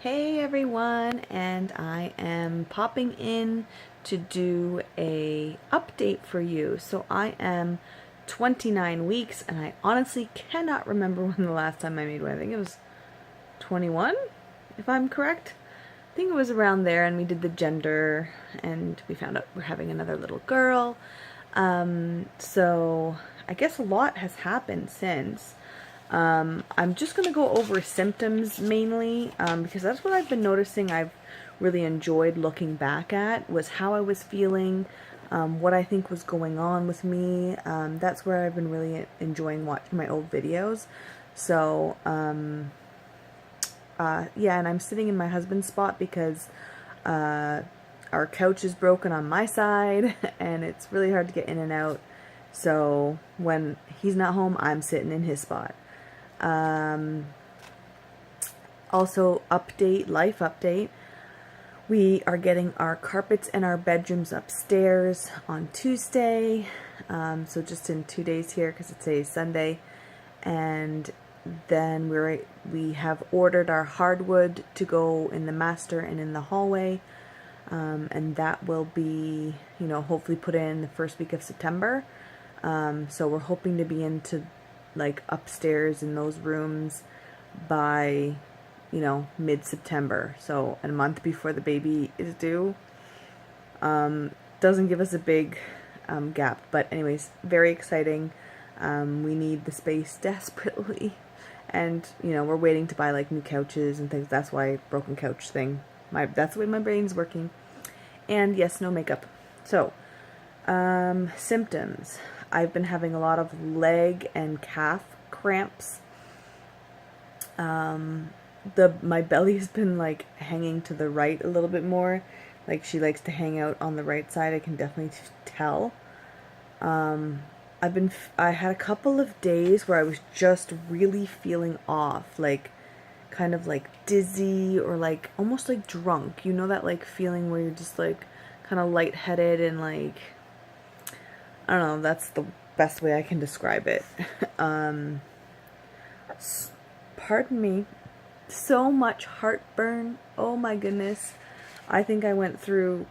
Hey everyone, and I am popping in to do a update for you. So I am 29 weeks and I honestly cannot remember when the last time I made one. I think it was 21, if I'm correct. I think it was around there, and we did the gender and we found out we're having another little girl. So I guess a lot has happened since. I'm just going to go over symptoms mainly because that's what I've been noticing. I've really enjoyed looking back at was how I was feeling, what I think was going on with me. That's where I've been really enjoying watching my old videos. So, yeah, and I'm sitting in my husband's spot because our couch is broken on my side and it's really hard to get in and out. So when he's not home, I'm sitting in his spot. Also, life update. We are getting our carpets in our bedrooms upstairs on Tuesday. So just in 2 days here because it's a Sunday. And then we have ordered our hardwood to go in the master and in the hallway. And that will be, hopefully put in the first week of September. So we're hoping to be into like upstairs in those rooms by, mid-September. So a month before the baby is due. Doesn't give us a big gap. But anyways, very exciting. We need the space desperately. And, we're waiting to buy like new couches and things. That's why broken couch thing. That's the way my brain's working. And yes, no makeup. So, symptoms. I've been having a lot of leg and calf cramps. My belly's been like hanging to the right a little bit more. Like she likes to hang out on the right side. I can definitely tell. I had a couple of days where I was just really feeling off, like kind of like dizzy or like almost like drunk. You know that like feeling where you're just like kind of lightheaded and like, I don't know, that's the best way I can describe it. Pardon me. So much heartburn. Oh my goodness. I think I went through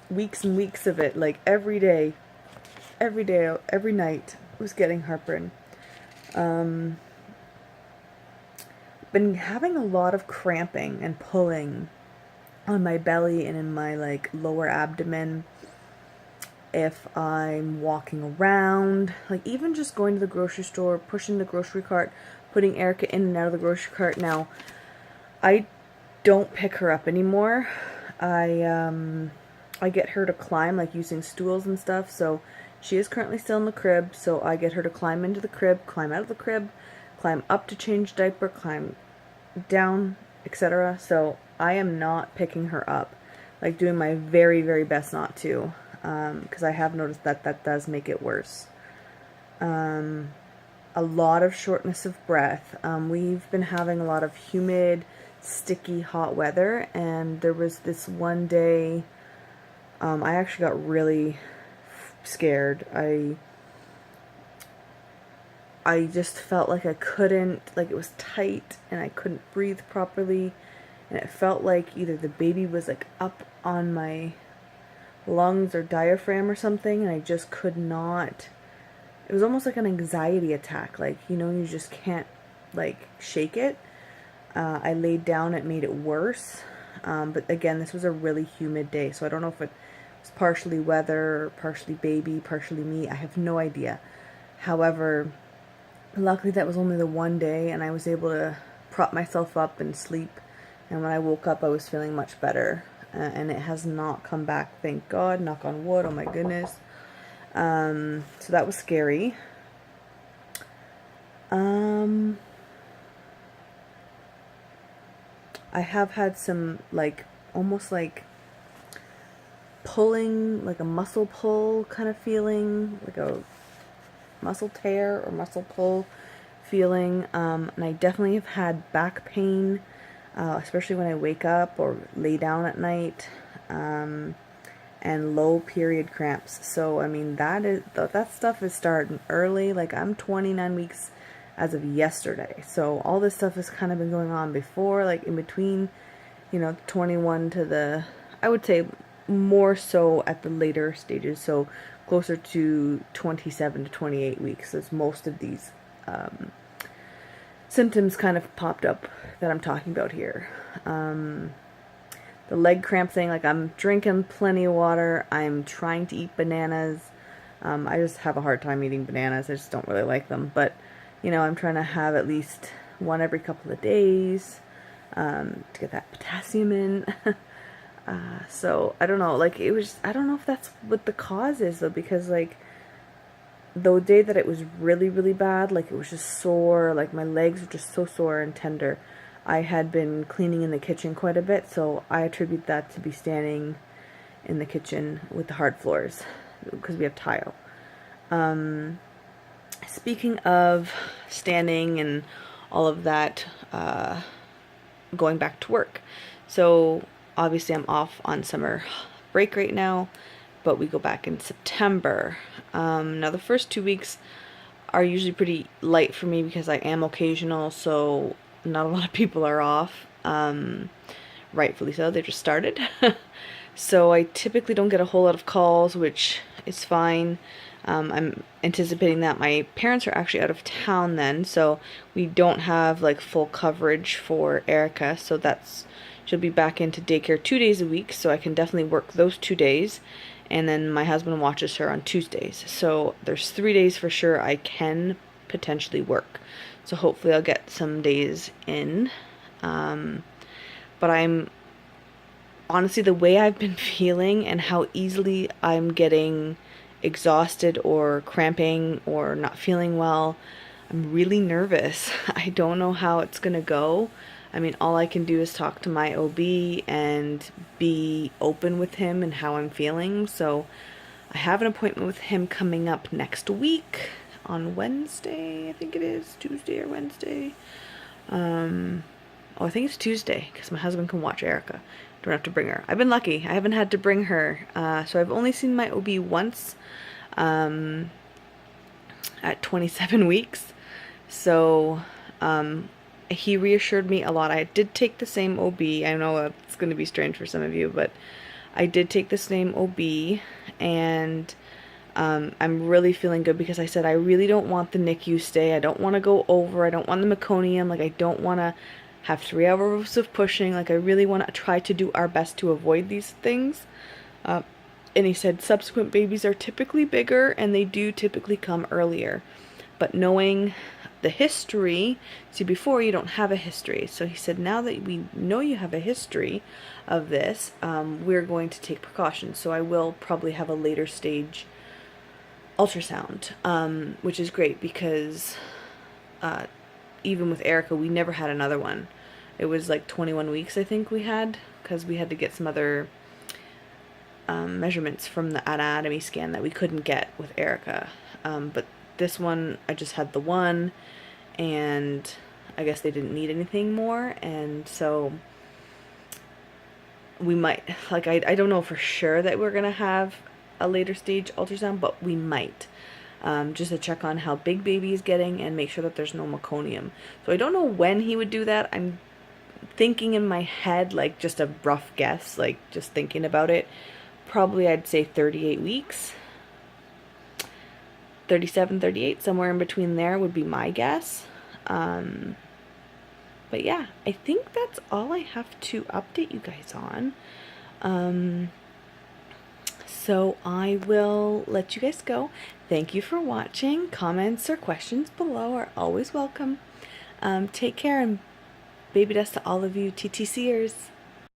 weeks and weeks of it, like every day, every night was getting heartburn. Been having a lot of cramping and pulling on my belly and in my like lower abdomen if I'm walking around, like even just going to the grocery store, pushing the grocery cart, putting Erica in and out of the grocery cart. Now, I don't pick her up anymore. I get her to climb, like using stools and stuff, so she is currently still in the crib, so I get her to climb into the crib, climb out of the crib, climb up to change diaper, climb down, etc. So I am not picking her up, like doing my very, very best not to, because I have noticed that does make it worse. A lot of shortness of breath. We've been having a lot of humid, sticky, hot weather, and there was this one day I actually got really scared. I just felt like I couldn't, like it was tight and I couldn't breathe properly, and it felt like either the baby was like up on my lungs or diaphragm or something, and I just could not. It was almost like an anxiety attack, like, you just can't like shake it. I laid down, it made it worse. But again, this was a really humid day, so I don't know if it was partially weather, partially baby, partially me. I have no idea. However, luckily that was only the one day, and I was able to prop myself up and sleep. And when I woke up, I was feeling much better. And it has not come back, thank God. Knock on wood, oh my goodness. So that was scary. I have had some, like, almost like pulling, like a muscle pull kind of feeling, like a muscle tear or muscle pull feeling. And I definitely have had back pain, especially when I wake up or lay down at night, and low period cramps. So, I mean, that stuff is starting early. Like, I'm 29 weeks as of yesterday. So all this stuff has kind of been going on before, like in between. you know, 21 to the, I would say more so at the later stages, so closer to 27 to 28 weeks, as most of these symptoms kind of popped up that I'm talking about here. The leg cramp thing, like I'm drinking plenty of water, I'm trying to eat bananas. I just have a hard time eating bananas, I just don't really like them, but you know, I'm trying to have at least one every couple of days to get that potassium in. So I don't know, like it was, I don't know if that's what the cause is though, because like the day that it was really, really bad, like it was just sore, like my legs were just so sore and tender, I had been cleaning in the kitchen quite a bit, so I attribute that to be standing in the kitchen with the hard floors, because we have tile. Speaking of standing and all of that, going back to work. So obviously I'm off on summer break right now, but we go back in September. Now the first 2 weeks are usually pretty light for me because I am occasional, so not a lot of people are off. Rightfully so, they just started. So I typically don't get a whole lot of calls, which is fine. I'm anticipating that my parents are actually out of town then, so we don't have like full coverage for Erica, so she'll be back into daycare 2 days a week, so I can definitely work those 2 days, and then my husband watches her on Tuesdays, so there's 3 days for sure I can potentially work, so hopefully I'll get some days in. But I'm honestly, the way I've been feeling and how easily I'm getting exhausted or cramping or not feeling well, I'm really nervous. I don't know how it's gonna go. I mean, all I can do is talk to my OB and be open with him and how I'm feeling. So I have an appointment with him coming up next week on Wednesday, I think it is, Tuesday or Wednesday. Oh, I think it's Tuesday because my husband can watch Erica. Don't have to bring her. I've been lucky. I haven't had to bring her. So I've only seen my OB once at 27 weeks. So he reassured me a lot. I did take the same OB. I know it's going to be strange for some of you, but I did take the same OB, and I'm really feeling good because I said I really don't want the NICU stay. I don't want to go over. I don't want the meconium. Like, I don't want to have 3 hours of pushing. Like, I really want to try to do our best to avoid these things. And he said subsequent babies are typically bigger and they do typically come earlier. But knowing the history, see, before you don't have a history. So he said now that we know you have a history of this, we're going to take precautions. So I will probably have a later stage ultrasound, which is great because even with Erica, we never had another one. It was like 21 weeks, I think we had, because we had to get some other measurements from the anatomy scan that we couldn't get with Erica. But this one, I just had the one, and I guess they didn't need anything more, and so we might, like, I don't know for sure that we're going to have a later stage ultrasound, but we might. Just to check on how big baby is getting and make sure that there's no meconium. So I don't know when he would do that. I'm thinking in my head, like just a rough guess, like just thinking about it. Probably I'd say 38 weeks. 37, 38, somewhere in between there would be my guess. But yeah, I think that's all I have to update you guys on. So I will let you guys go. Thank you for watching. Comments or questions below are always welcome. Take care, and baby dust to all of you TTCers.